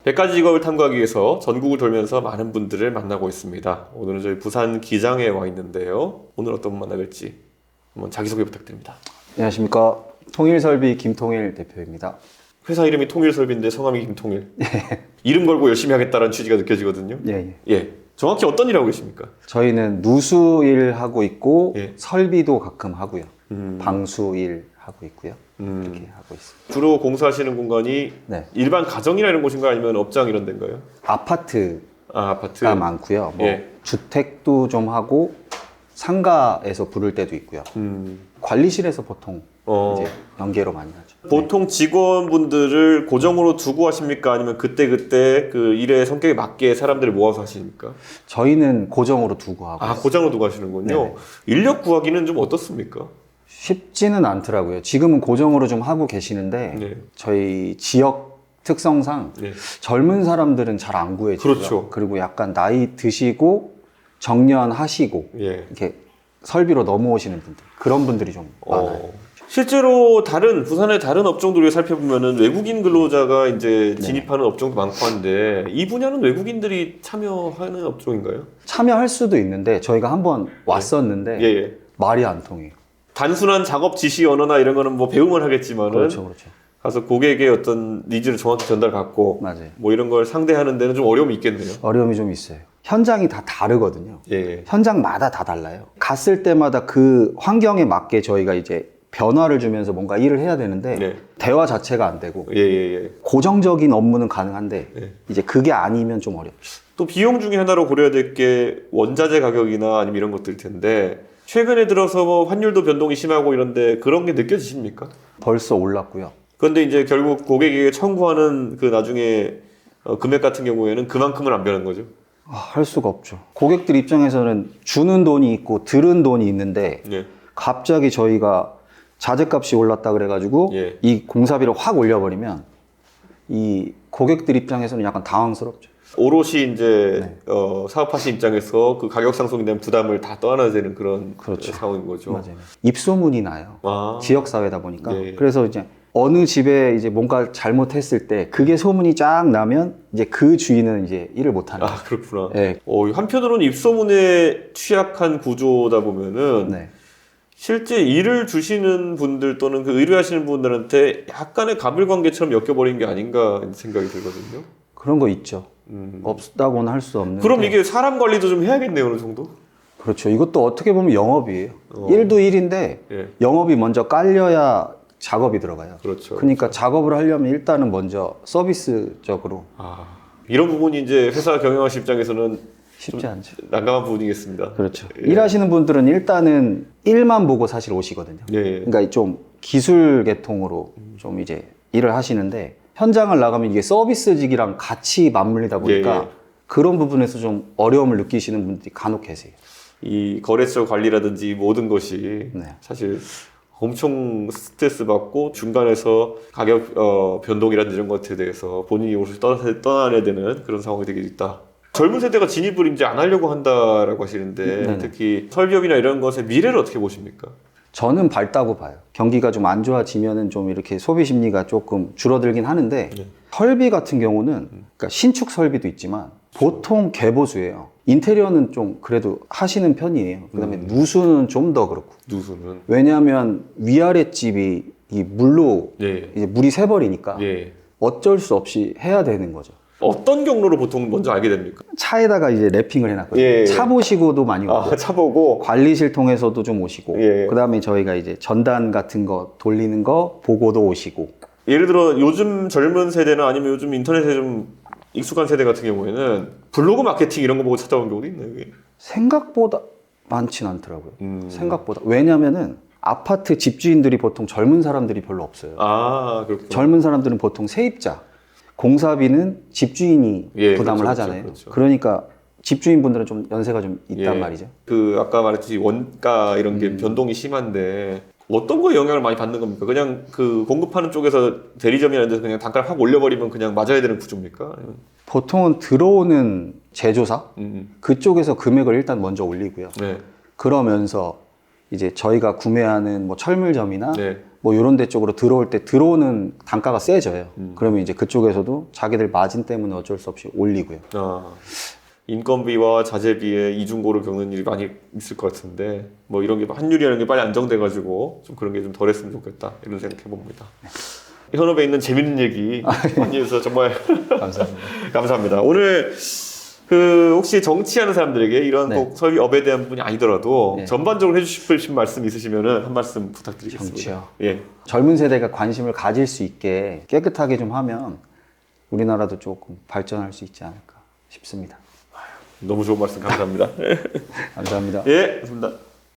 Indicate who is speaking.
Speaker 1: 100가지 직업을 탐구하기 위해서 전국을 돌면서 많은 분들을 만나고 있습니다. 오늘은 저희 부산 기장에 와 있는데요. 오늘 어떤 분 만나뵐지 한번 자기소개 부탁드립니다.
Speaker 2: 안녕하십니까. 통일설비 김통일 대표입니다.
Speaker 1: 회사 이름이 통일설비인데 성함이 김통일. 이름 걸고 열심히 하겠다는 취지가 느껴지거든요.
Speaker 2: 예.
Speaker 1: 정확히 어떤 일 하고 계십니까?
Speaker 2: 저희는 누수일 하고 있고
Speaker 1: 예.
Speaker 2: 설비도 가끔 하고요. 방수일 하고 있고요. 이렇게 하고 있습니다.
Speaker 1: 주로 공사하시는 공간이
Speaker 2: 네.
Speaker 1: 일반 가정이나 이런 곳인가요? 아니면 업장 이런 데인가요?
Speaker 2: 아파트가
Speaker 1: 아파트.
Speaker 2: 많고요. 뭐
Speaker 1: 예.
Speaker 2: 주택도 좀 하고 상가에서 부를 때도 있고요. 관리실에서 보통 이제 연계로 많이 하죠.
Speaker 1: 보통 직원분들을 고정으로 두고 하십니까? 아니면 그때그때 그 일의 성격에 맞게 사람들을 모아서 하십니까?
Speaker 2: 저희는 고정으로 두고 하고
Speaker 1: 아, 고정으로 두고 하시는군요.
Speaker 2: 네네.
Speaker 1: 인력 구하기는 좀 어떻습니까?
Speaker 2: 쉽지는 않더라고요. 지금은 고정으로 좀 하고 계시는데
Speaker 1: 네.
Speaker 2: 저희 지역 특성상
Speaker 1: 네.
Speaker 2: 젊은 사람들은 잘 안 구해지고요.
Speaker 1: 그렇죠.
Speaker 2: 그리고 약간 나이 드시고 정년하시고
Speaker 1: 예.
Speaker 2: 이렇게 설비로 넘어오시는 분들, 그런 분들이 좀 많아요.
Speaker 1: 실제로 부산의 다른 업종들을 살펴보면은 외국인 근로자가 이제 진입하는 업종도 많고 한데 이 분야는 외국인들이 참여하는 업종인가요?
Speaker 2: 참여할 수도 있는데 저희가 한번 왔었는데
Speaker 1: 예.
Speaker 2: 말이 안 통해요.
Speaker 1: 단순한 작업 지시 언어나 이런 거는 뭐 배우면 하겠지만은
Speaker 2: 그렇죠.
Speaker 1: 가서 고객의 어떤 니즈를 정확히 전달받고
Speaker 2: 맞아요.
Speaker 1: 뭐 이런 걸 상대하는 데는 좀 어려움이 있겠네요.
Speaker 2: 어려움이 좀 있어요. 현장이 다 다르거든요.
Speaker 1: 예.
Speaker 2: 현장마다 다 달라요. 갔을 때마다 그 환경에 맞게 저희가 이제 변화를 주면서 뭔가 일을 해야 되는데
Speaker 1: 네.
Speaker 2: 대화 자체가 안 되고
Speaker 1: 예.
Speaker 2: 고정적인 업무는 가능한데
Speaker 1: 예.
Speaker 2: 이제 그게 아니면 좀 어렵죠.
Speaker 1: 또 비용 중에 하나로 고려해야 될 게 원자재 가격이나 아니면 이런 것들 텐데 최근에 들어서 뭐 환율도 변동이 심하고 이런데 그런 게 느껴지십니까?
Speaker 2: 벌써 올랐고요.
Speaker 1: 그런데 이제 결국 고객에게 청구하는 그 나중에 금액 같은 경우에는 그만큼은 안 변한 거죠.
Speaker 2: 할 수가 없죠. 고객들 입장에서는 주는 돈이 있고 들은 돈이 있는데
Speaker 1: 예.
Speaker 2: 갑자기 저희가 자재값이 올랐다 그래가지고
Speaker 1: 예.
Speaker 2: 이 공사비를 확 올려버리면 이 고객들 입장에서는 약간 당황스럽죠.
Speaker 1: 오롯이 이제 사업하신 입장에서 그 가격 상승에 대한 부담을 다 떠안아야 되는 그런
Speaker 2: 그렇죠.
Speaker 1: 상황인 거죠.
Speaker 2: 맞아요. 입소문이 나요.
Speaker 1: 아.
Speaker 2: 지역 사회다 보니까.
Speaker 1: 예.
Speaker 2: 그래서 이제 어느 집에 이제 뭔가 잘못했을 때 그게 소문이 쫙 나면 이제 그 주인은 이제 일을 못 하는 거죠.
Speaker 1: 그렇구나.
Speaker 2: 네.
Speaker 1: 한편으로는 입소문에 취약한 구조다 보면은
Speaker 2: 네.
Speaker 1: 실제 일을 주시는 분들 또는 그 의뢰하시는 분들한테 약간의 가불관계처럼 엮여버린 게 아닌가 생각이 들거든요.
Speaker 2: 그런 거 있죠. 없다고는 할 수 없는데.
Speaker 1: 그럼 이게 사람 관리도 좀 해야겠네요, 어느 정도?
Speaker 2: 그렇죠. 이것도 어떻게 보면 영업이에요. 일도 일인데
Speaker 1: 예.
Speaker 2: 영업이 먼저 깔려야 작업이 들어가요.
Speaker 1: 그렇죠.
Speaker 2: 그러니까 작업을 하려면 일단은 먼저 서비스적으로
Speaker 1: 이런 부분이 이제 회사 경영하실 입장에서는
Speaker 2: 쉽지 않죠.
Speaker 1: 난감한 부분이겠습니다.
Speaker 2: 그렇죠.
Speaker 1: 예.
Speaker 2: 일하시는 분들은 일단은 일만 보고 사실 오시거든요.
Speaker 1: 예.
Speaker 2: 그러니까 좀 기술 계통으로 좀 이제 일을 하시는데 현장을 나가면 이게 서비스직이랑 같이 맞물리다 보니까
Speaker 1: 예.
Speaker 2: 그런 부분에서 좀 어려움을 느끼시는 분들이 간혹 계세요.
Speaker 1: 이 거래처 관리라든지 모든 것이
Speaker 2: 네.
Speaker 1: 사실 엄청 스트레스 받고 중간에서 가격 변동이라든지 이런 것에 대해서 본인이 옷을 떠나야 되는 그런 상황이 되게 있다. 젊은 세대가 진입을 이제 안 하려고 한다라고 하시는데
Speaker 2: 네네.
Speaker 1: 특히 설비업이나 이런 것의 미래를 어떻게 보십니까?
Speaker 2: 저는 밝다고 봐요. 경기가 좀 안 좋아지면은 좀 이렇게 소비 심리가 조금 줄어들긴 하는데 설비 같은 경우는 그러니까 신축 설비도 있지만 보통 개보수예요. 인테리어는 좀 그래도 하시는 편이에요. 그다음에 누수는 좀 더 그렇고.
Speaker 1: 누수는
Speaker 2: 왜냐하면 위아래 집이 이 물로
Speaker 1: 예.
Speaker 2: 이제 물이 새버리니까
Speaker 1: 예.
Speaker 2: 어쩔 수 없이 해야 되는 거죠.
Speaker 1: 어떤 경로로 보통 먼저 알게 됩니까?
Speaker 2: 차에다가 이제 랩핑을 해놨거든요.
Speaker 1: 예.
Speaker 2: 차 보시고도 많이 오고
Speaker 1: 차 보고
Speaker 2: 관리실 통해서도 좀 오시고
Speaker 1: 예.
Speaker 2: 그다음에 저희가 이제 전단 같은 거 돌리는 거 보고도 오시고.
Speaker 1: 예를 들어 요즘 젊은 세대나 아니면 요즘 인터넷에 좀 익숙한 세대 같은 경우에는 블로그 마케팅 이런 거 보고 찾아온 경우도 있나요? 이게?
Speaker 2: 생각보다 많진 않더라고요. 생각보다. 왜냐면은 아파트 집주인들이 보통 젊은 사람들이 별로 없어요.
Speaker 1: 그렇구나.
Speaker 2: 젊은 사람들은 보통 세입자, 공사비는 집주인이 부담을
Speaker 1: 그렇죠,
Speaker 2: 하잖아요.
Speaker 1: 그렇죠.
Speaker 2: 그러니까 집주인분들은 좀 연세가 좀 있단
Speaker 1: 예.
Speaker 2: 말이죠.
Speaker 1: 그 아까 말했듯이 원가 이런 게 변동이 심한데 어떤 거에 영향을 많이 받는 겁니까? 그냥 그 공급하는 쪽에서 대리점이나 이런 데서 그냥 단가를 확 올려버리면 그냥 맞아야 되는 구조입니까? 아니면...
Speaker 2: 보통은 들어오는 제조사 그쪽에서 금액을 일단 먼저 올리고요.
Speaker 1: 네.
Speaker 2: 그러면서 이제 저희가 구매하는 뭐 철물점이나
Speaker 1: 네.
Speaker 2: 뭐 이런 데 쪽으로 들어올 때 들어오는 단가가 세져요. 그러면 이제 그쪽에서도 자기들 마진 때문에 어쩔 수 없이 올리고요.
Speaker 1: 인건비와 자재비의 이중고를 겪는 일이 많이 있을 것 같은데 뭐 이런 게 환율이라는 게 빨리 안정돼가지고 좀 그런 게 좀 덜했으면 좋겠다 이런 생각해 봅니다. 현업에 있는 재밌는 얘기 많이 해서 정말
Speaker 2: 감사합니다.
Speaker 1: 감사합니다. 오늘 혹시 정치하는 사람들에게 이런
Speaker 2: 네.
Speaker 1: 꼭 설비업에 대한 분이 아니더라도
Speaker 2: 네.
Speaker 1: 전반적으로 해주실 말씀 있으시면은 한 말씀 부탁드리겠습니다.
Speaker 2: 정치요.
Speaker 1: 예.
Speaker 2: 젊은 세대가 관심을 가질 수 있게 깨끗하게 좀 하면 우리나라도 조금 발전할 수 있지 않을까 싶습니다.
Speaker 1: 너무 좋은 말씀 감사합니다.
Speaker 2: 감사합니다.
Speaker 1: 예, 좋습니다.